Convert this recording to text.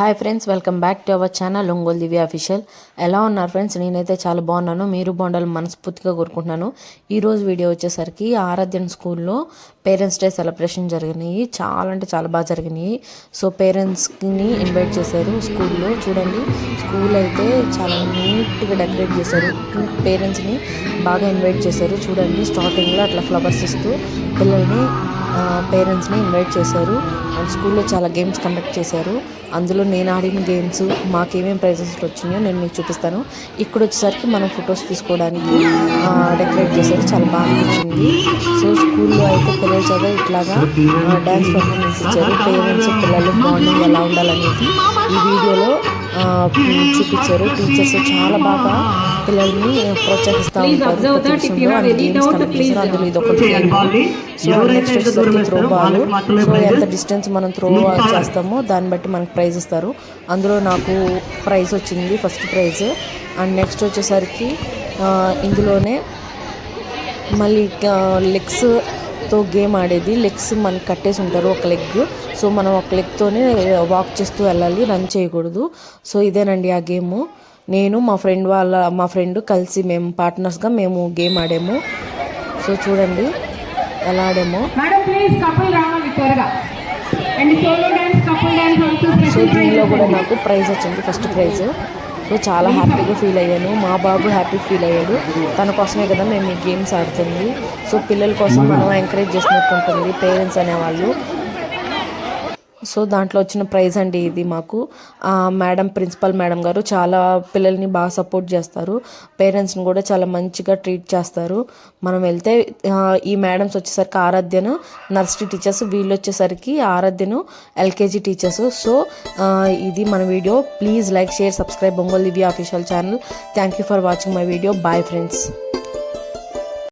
Hi friends, welcome back to our channel Ongole Divya official. ఎలా ఉన్నారు friends? నేనైతే చాలా బాగున్నాను. మీరు బాగుండాలని మనస్ఫూర్తిగా కోరుకుంటున్నాను. ఈరోజు వీడియో వచ్చేసరికి ఆరాధ్యన్ స్కూల్లో పేరెంట్స్ డే సెలబ్రేషన్ జరిగినాయి. చాలా అంటే చాలా బాగా జరిగినాయి. సో పేరెంట్స్ని ఇన్వైట్ చేశారు స్కూల్లో. చూడండి, స్కూల్ అయితే చాలా నీట్గా డెకరేట్ చేశారు. పేరెంట్స్ని బాగా ఇన్వైట్ చేశారు. చూడండి, స్టార్టింగ్లో అట్లా ఫ్లవర్స్ ఇస్తూ పిల్లల్ని పేరెంట్స్ని ఇన్వైట్ చేశారు. అండ్ స్కూల్లో చాలా గేమ్స్ కండక్ట్ చేశారు. అందులో నేను ఆడిన గేమ్స్, మాకేమేమి ప్రైజెస్ వచ్చినాయో నేను మీకు చూపిస్తాను. ఇక్కడ వచ్చేసరికి మనం ఫొటోస్ తీసుకోవడానికి డెకరేట్ చేశారు. చాలా బాగా అనిపించింది. సో స్కూల్లో అయితే పిల్లల చేత ఇట్లాగా డ్యాన్స్ పర్ఫార్మెన్స్ ఇచ్చారు. పేరెంట్స్ పిల్లలు బాండింగ్ ఎలా ఉండాలనేది ఈ వీడియోలో చూపించారు. టీచర్స్ చాలా బాగా పిల్లల్ని ప్రోత్సహిస్తూ ఉంటారు. ప్రతి విషయంలో అన్ని గేమ్స్ కండక్ట్ చేశారు. అందులో ఇది ఒకటి. సో నెక్స్ట్ వచ్చేసరికి త్రో బాల్. సో ఎంత డిస్టెన్స్ మనం త్రో చేస్తామో దాన్ని బట్టి మనకు ప్రైజ్ ఇస్తారు. అందులో నాకు ప్రైజ్ వచ్చింది, ఫస్ట్ ప్రైజ్. అండ్ నెక్స్ట్ వచ్చేసరికి ఇందులోనే మళ్ళీ లెగ్స్తో గేమ్ ఆడేది. లెగ్స్ మనకి కట్టేసి ఉంటారు, ఒక లెగ్. సో మనం ఒక లెగ్తోనే వాక్ చేస్తూ వెళ్ళాలి, రన్ చేయకూడదు. సో ఇదేనండి ఆ గేము. నేను మా ఫ్రెండ్ కలిసి మేము పార్ట్నర్స్గా మేము గేమ్ ఆడాము. సో చూడండి ఎలా ఆడామో. సో దీనిలో కూడా నాకు ప్రైజ్ వచ్చింది, ఫస్ట్ ప్రైజ్. సో చాలా హ్యాపీగా ఫీల్ అయ్యాను. మా బాబు హ్యాపీ ఫీల్ అయ్యాడు. తన కోసమే కదా మేము ఈ గేమ్స్ ఆడుతుంది. సో పిల్లల కోసం మనం ఎంకరేజ్ చేసినట్టు ఉంటుంది పేరెంట్స్ అనేవాళ్ళు. సో దాంట్లో వచ్చిన ప్రైజ్ అండి ఇది మాకు. మేడం, ప్రిన్సిపల్ మేడం గారు చాలా పిల్లల్ని బాగా సపోర్ట్ చేస్తారు. పేరెంట్స్ని కూడా చాలా మంచిగా ట్రీట్ చేస్తారు. మనం వెళ్తే ఈ మేడమ్స్ వచ్చేసరికి ఆరాధ్యను నర్సరీ టీచర్స్, వీళ్ళు వచ్చేసరికి ఆరాధ్యను ఎల్కేజీ టీచర్స్. సో ఇది మన video. Please like, share, subscribe Ongole Divya official channel. Thank you for watching my video. Bye friends.